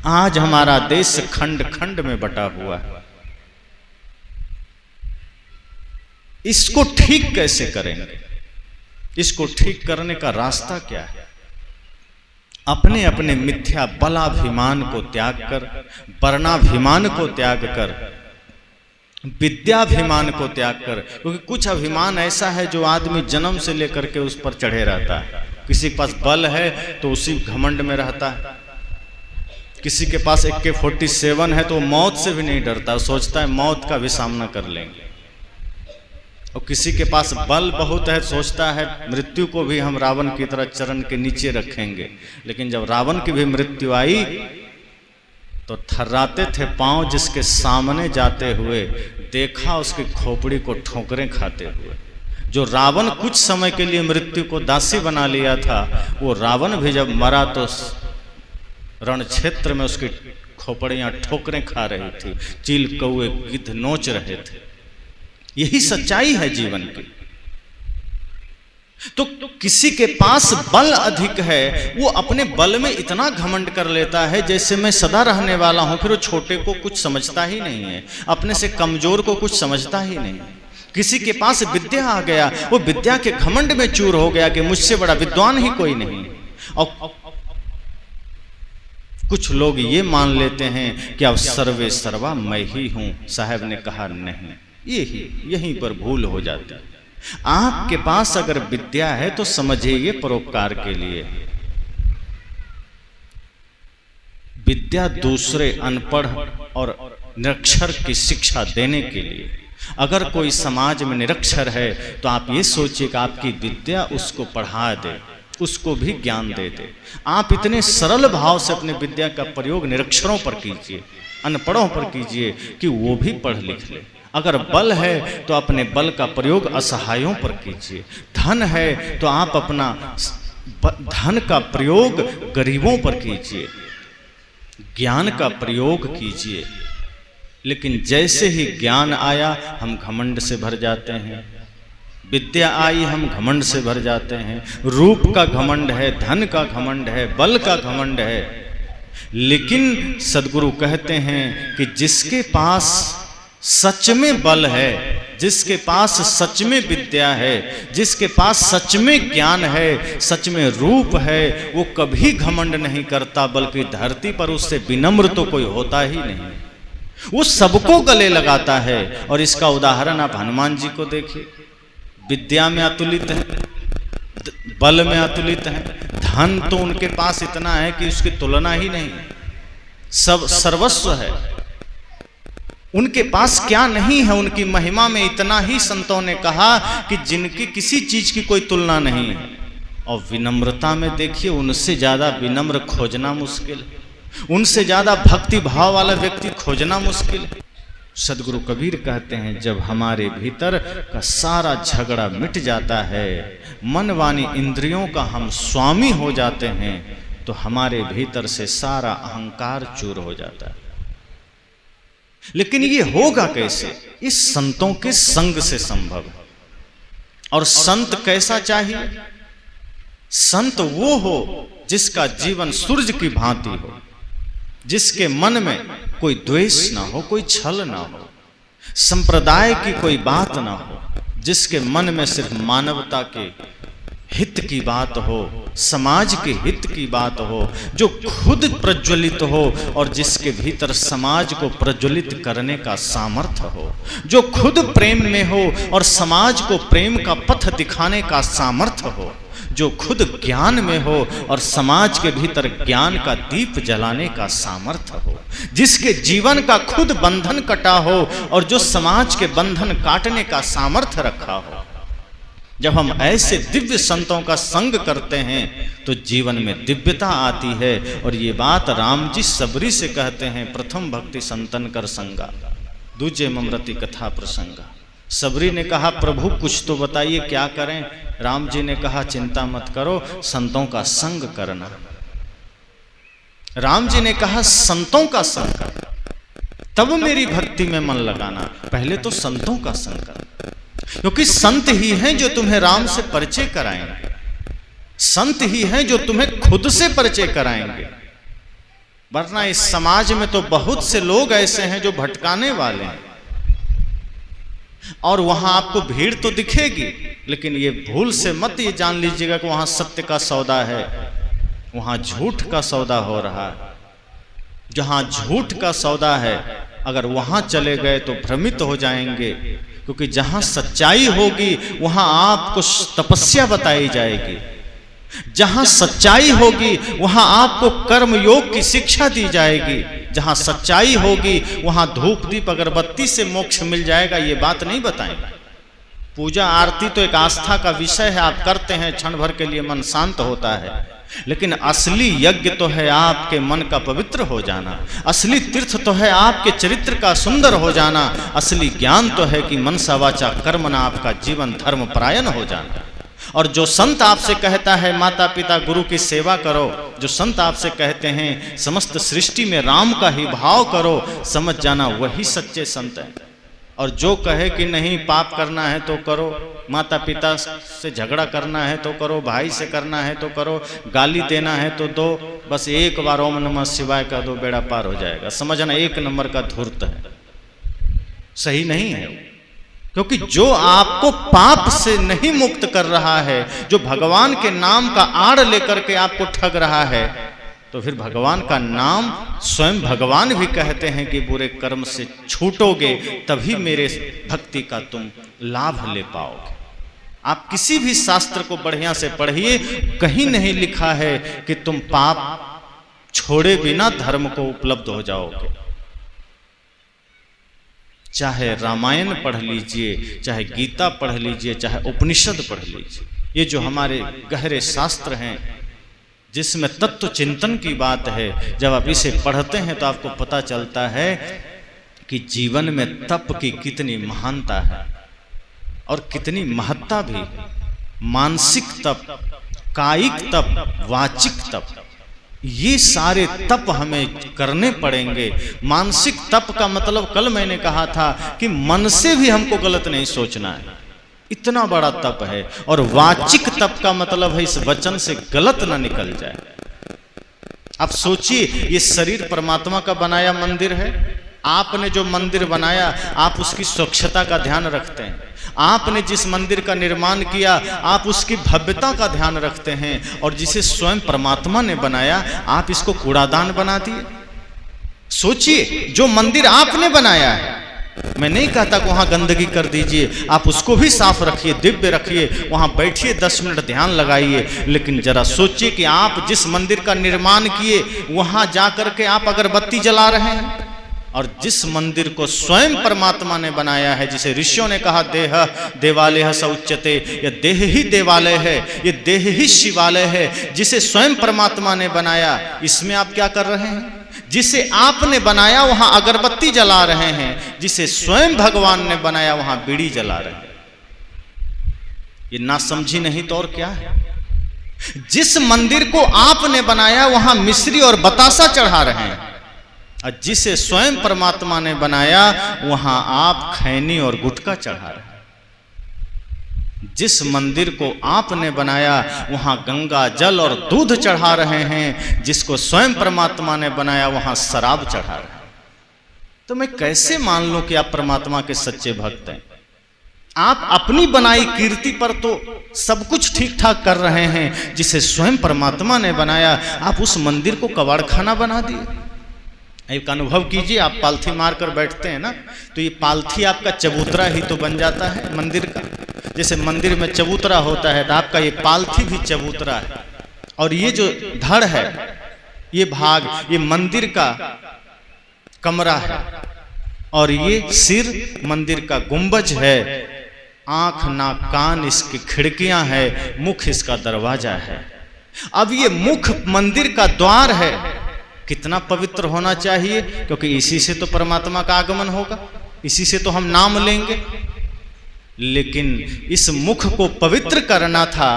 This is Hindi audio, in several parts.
आज हमारा देश खंड खंड में बटा हुआ है। इसको ठीक कैसे करेंगे? इसको ठीक करने का रास्ता क्या है? अपने अपने मिथ्या बलाभिमान को त्याग कर, वर्णाभिमान को त्याग कर, विद्याभिमान को त्याग कर, क्योंकि कुछ अभिमान ऐसा है जो आदमी जन्म से लेकर के उस पर चढ़े रहता है। किसी के पास बल है तो उसी घमंड में रहता है, किसी के पास AK-47 है तो मौत से भी नहीं डरता, सोचता है मौत का भी सामना कर लेंगे। और किसी के पास बल बहुत है, सोचता है मृत्यु को भी हम रावण की तरह चरण के नीचे रखेंगे। लेकिन जब रावण की भी मृत्यु आई तो थर्राते थे पांव जिसके सामने जाते हुए, देखा उसकी खोपड़ी को ठोकरें खाते हुए। जो रावण कुछ समय के लिए मृत्यु को दासी बना लिया था, वो रावण भी जब मरा तो रण क्षेत्र में उसकी खोपड़ियां ठोकरें खा रही थी, चील कौए गिद्ध नोच रहे थे। यही सच्चाई है जीवन की। तो किसी के पास बल अधिक है, वो अपने बल में इतना घमंड कर लेता है जैसे मैं सदा रहने वाला हूं, फिर वो छोटे को कुछ समझता ही नहीं है, अपने से कमजोर को कुछ समझता ही नहीं। किसी के पास विद्या आ गया, वो विद्या के घमंड में चूर हो गया कि मुझसे बड़ा विद्वान ही कोई नहीं। और कुछ लोग ये मान लेते हैं कि अब सर्वे सर्वा मैं ही हूं। साहब ने कहा नहीं, यहीं पर भूल हो जाती है। आपके पास अगर विद्या है तो समझिए ये परोपकार के लिए। विद्या दूसरे अनपढ़ और निरक्षर की शिक्षा देने के लिए। अगर कोई समाज में निरक्षर है तो आप ये सोचिए कि आपकी विद्या उसको पढ़ा दे, उसको भी ज्ञान दे दे। आप इतने सरल भाव से अपने विद्या का प्रयोग निरक्षरों पर कीजिए, अनपढ़ों पर कीजिए कि वो भी पढ़ लिख ले। अगर बल है तो अपने बल का प्रयोग असहायों पर कीजिए। धन है तो आप अपना धन का प्रयोग गरीबों पर कीजिए। ज्ञान का प्रयोग कीजिए। लेकिन जैसे ही ज्ञान आया हम घमंड से भर जाते हैं, विद्या आई हम घमंड से भर जाते हैं। रूप का घमंड है, धन का घमंड है, बल का घमंड है। लेकिन सद्गुरु कहते हैं कि जिसके पास सच में बल है, जिसके पास सच में विद्या है, जिसके पास सच में ज्ञान है, सच में रूप है, वो कभी घमंड नहीं करता, बल्कि धरती पर उससे विनम्र तो कोई होता ही नहीं। वो सबको गले लगाता है। और इसका उदाहरण आप हनुमान जी को देखिए। विद्या में अतुलित है, बल में अतुलित है, धन तो उनके पास इतना है कि उसकी तुलना ही नहीं, सब सर्वस्व है। उनके पास क्या नहीं है, उनकी महिमा में इतना ही संतों ने कहा कि जिनकी किसी चीज की कोई तुलना नहीं है। और विनम्रता में देखिए, उनसे ज्यादा विनम्र खोजना मुश्किल है, उनसे ज्यादा भक्ति भाव वाला व्यक्ति खोजना मुश्किल है। सदगुरु कबीर कहते हैं, जब हमारे भीतर का सारा झगड़ा मिट जाता है, मन वाणी इंद्रियों का हम स्वामी हो जाते हैं, तो हमारे भीतर से सारा अहंकार चूर हो जाता है। लेकिन ये होगा कैसे? इस संतों के संग से संभव है। और संत कैसा चाहिए? संत वो हो जिसका जीवन सूरज की भांति हो, जिसके मन में कोई द्वेष ना हो, कोई छल ना हो, संप्रदाय की कोई बात ना हो, जिसके मन में सिर्फ मानवता के हित की बात हो, समाज के हित की बात हो, जो खुद प्रज्वलित हो और जिसके भीतर समाज को प्रज्वलित करने का सामर्थ्य हो, जो खुद प्रेम में हो और समाज को प्रेम का पथ दिखाने का सामर्थ्य हो, जो खुद ज्ञान में हो और समाज के भीतर ज्ञान का दीप जलाने का सामर्थ्य हो, जिसके जीवन का खुद बंधन कटा हो और जो समाज के बंधन काटने का सामर्थ्य रखा हो। जब हम ऐसे दिव्य संतों का संग करते हैं तो जीवन में दिव्यता आती है। और ये बात राम जी सबरी से कहते हैं, प्रथम भक्ति संतन कर संगा, दूजे ममृति कथा प्रसंगा। सबरी ने कहा, प्रभु कुछ तो बताइए क्या करें? राम जी ने कहा, चिंता मत करो, संतों का संग करना। राम जी ने कहा, संतों का संग करना, तब मेरी भक्ति में मन लगाना। पहले तो संतों का संग करना, क्योंकि संत ही हैं जो तुम्हें राम से परिचय कराएंगे, संत ही हैं जो तुम्हें खुद से परिचय कराएंगे। वरना इस समाज में तो बहुत से लोग ऐसे हैं जो भटकाने वाले हैं, और वहां आपको भीड़ तो दिखेगी, लेकिन ये भूल से मत ये जान लीजिएगा कि वहां सत्य का सौदा है, वहां झूठ का सौदा हो रहा है। जहां झूठ का सौदा है, अगर वहां चले गए तो भ्रमित हो जाएंगे, क्योंकि जहां सच्चाई होगी वहां आपको तपस्या बताई जाएगी, जहां सच्चाई होगी वहां आपको कर्म योग की शिक्षा दी जाएगी, जहां सच्चाई होगी वहां धूप दीप अगरबत्ती से मोक्ष मिल जाएगा, ये बात नहीं बताएंगे। पूजा आरती तो एक आस्था का विषय है, आप करते हैं, क्षण भर के लिए मन शांत होता है, लेकिन असली यज्ञ तो है आपके मन का पवित्र हो जाना, असली तीर्थ तो है आपके चरित्र का सुंदर हो जाना, असली ज्ञान तो है कि मनसा वाचा कर्मणा आपका जीवन धर्म परायण हो जाना। और जो संत आपसे कहता है माता पिता गुरु की सेवा करो, जो संत आपसे कहते हैं समस्त सृष्टि में राम का ही भाव करो, समझ जाना वही सच्चे संत हैं। और जो कहे कि नहीं पाप करना है तो करो, माता पिता से झगड़ा करना है तो करो, भाई से करना है तो करो, गाली देना है तो दो, बस एक बार ओम नमः शिवाय कह दो बेड़ा पार हो जाएगा, समझना एक नंबर का धूर्त है, सही नहीं है। क्योंकि जो आपको पाप से नहीं मुक्त कर रहा है, जो भगवान के नाम का आड़ लेकर के आपको ठग रहा है, तो फिर भगवान का नाम स्वयं भगवान भी कहते हैं कि बुरे कर्म से छूटोगे तभी मेरे भक्ति का तुम लाभ ले पाओगे। आप किसी भी शास्त्र को बढ़िया से पढ़िए, कहीं नहीं लिखा है कि तुम पाप छोड़े बिना धर्म को उपलब्ध हो जाओगे। चाहे रामायण पढ़ लीजिए, चाहे गीता पढ़ लीजिए, चाहे उपनिषद पढ़ लीजिए, ये जो हमारे गहरे शास्त्र हैं जिसमें तत्व चिंतन की बात है, जब आप इसे पढ़ते हैं तो आपको पता चलता है कि जीवन में तप की कितनी महानता है और कितनी महत्ता भी। मानसिक तप, कायिक तप, वाचिक तप, ये सारे तप हमें करने पड़ेंगे। मानसिक तप का मतलब कल मैंने कहा था कि मन से भी हमको गलत नहीं सोचना है, इतना बड़ा तप है। और वाचिक तप का मतलब है इस वचन से गलत ना निकल जाए। आप सोचिए, ये शरीर परमात्मा का बनाया मंदिर है, आपने जो मंदिर बनाया आप उसकी स्वच्छता का ध्यान रखते हैं, आपने जिस मंदिर का निर्माण किया आप उसकी भव्यता का ध्यान रखते हैं, और जिसे स्वयं परमात्मा ने बनाया आप इसको कूड़ादान बना दिए। सोचिए, जो मंदिर आपने बनाया है, मैं नहीं कहता कि वहां गंदगी कर दीजिए, आप उसको भी साफ रखिए, दिव्य रखिए, वहां बैठिए 10 मिनट ध्यान लगाइए, लेकिन जरा सोचिए कि आप जिस मंदिर का निर्माण किए वहां जाकर के आप अगरबत्ती जला रहे हैं, और जिस मंदिर को स्वयं परमात्मा ने बनाया है, जिसे ऋषियों ने कहा देह देवालय स उच्यते, यह देह ही देवालय है, ये देह ही शिवालय है, जिसे स्वयं परमात्मा ने बनाया, इसमें आप क्या कर रहे हैं? जिसे आपने बनाया वहां अगरबत्ती जला रहे हैं, जिसे स्वयं भगवान ने बनाया वहां बीड़ी जला रहे हैं। ये ना समझी नहीं तो और क्या है। जिस मंदिर को आपने बनाया वहां मिश्री और बतासा चढ़ा रहे हैं, और जिसे स्वयं परमात्मा ने बनाया वहां आप खैनी और गुटखा चढ़ा रहे हैं। जिस मंदिर को आपने बनाया वहां गंगा जल और दूध चढ़ा रहे हैं, जिसको स्वयं परमात्मा ने बनाया वहां शराब चढ़ा रहे हैं। तो मैं कैसे मान लूं कि आप परमात्मा के सच्चे भक्त हैं? आप अपनी बनाई कीर्ति पर तो सब कुछ ठीक ठाक कर रहे हैं, जिसे स्वयं परमात्मा ने बनाया आप उस मंदिर को कबाड़खाना बना दिए। एक अनुभव कीजिए, आप पालथी मार कर बैठते हैं ना, तो ये पालथी आपका चबूतरा ही तो बन जाता है मंदिर का। जैसे मंदिर में चबूतरा होता है तो आपका ये पालथी भी चबूतरा है, और ये जो धड़ है, ये भाग, ये मंदिर का कमरा है, और ये सिर मंदिर का गुंबज है, आंख नाक कान इसकी खिड़कियां है, मुख इसका दरवाजा है। अब ये मुख मंदिर का द्वार है, कितना पवित्र होना चाहिए, क्योंकि इसी से तो परमात्मा का आगमन होगा, इसी से तो हम नाम लेंगे। लेकिन इस मुख को पवित्र करना था,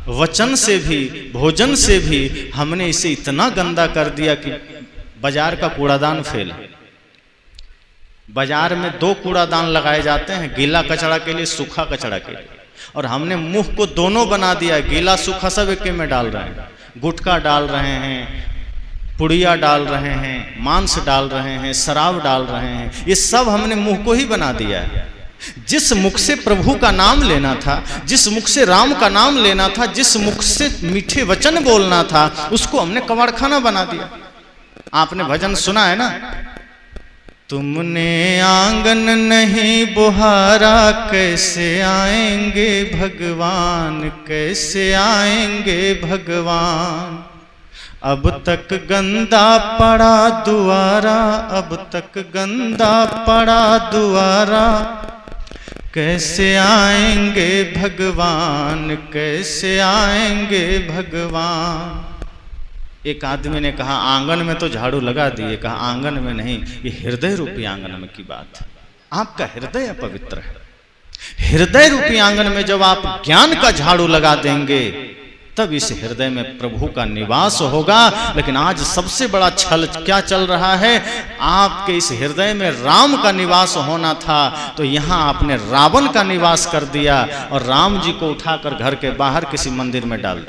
वचन से भी भोजन से भी हमने इसे इतना गंदा कर दिया कि बाजार का कूड़ादान फेल है। बाजार में 2 कूड़ादान लगाए जाते हैं, गीला कचरा के लिए, सूखा कचरा के लिए, और हमने मुंह को दोनों बना दिया, गीला सूखा सब एक में डाल रहे हैं, गुटखा डाल रहे हैं, पुड़िया डाल रहे हैं, मांस डाल रहे हैं, शराब डाल रहे हैं, ये सब हमने मुंह को ही बना दिया है। जिस मुख से प्रभु का नाम लेना था, जिस मुख से राम का नाम लेना था, जिस मुख से मीठे वचन बोलना था, उसको हमने कबाड़खाना बना दिया। आपने भजन सुना है ना, तुमने आंगन नहीं बुहारा, कैसे आएंगे भगवान, कैसे आएंगे भगवान। अब तक गंदा पड़ा दुआरा, अब तक गंदा पड़ा दुआरा, कैसे आएंगे भगवान, कैसे आएंगे भगवान। एक आदमी ने कहा आंगन में तो झाड़ू लगा दिए, कहा आंगन में नहीं, ये हृदय रूपी आंगन में की बात है। आपका हृदय अपवित्र है। हृदय रूपी आंगन में जब आप ज्ञान का झाड़ू लगा देंगे, तब इस हृदय में प्रभु का निवास होगा। लेकिन आज सबसे बड़ा छल क्या चल रहा है, आपके इस हृदय में राम का निवास होना था, तो यहां आपने रावण का निवास कर दिया और राम जी को उठाकर घर के बाहर किसी मंदिर में डाल दिया।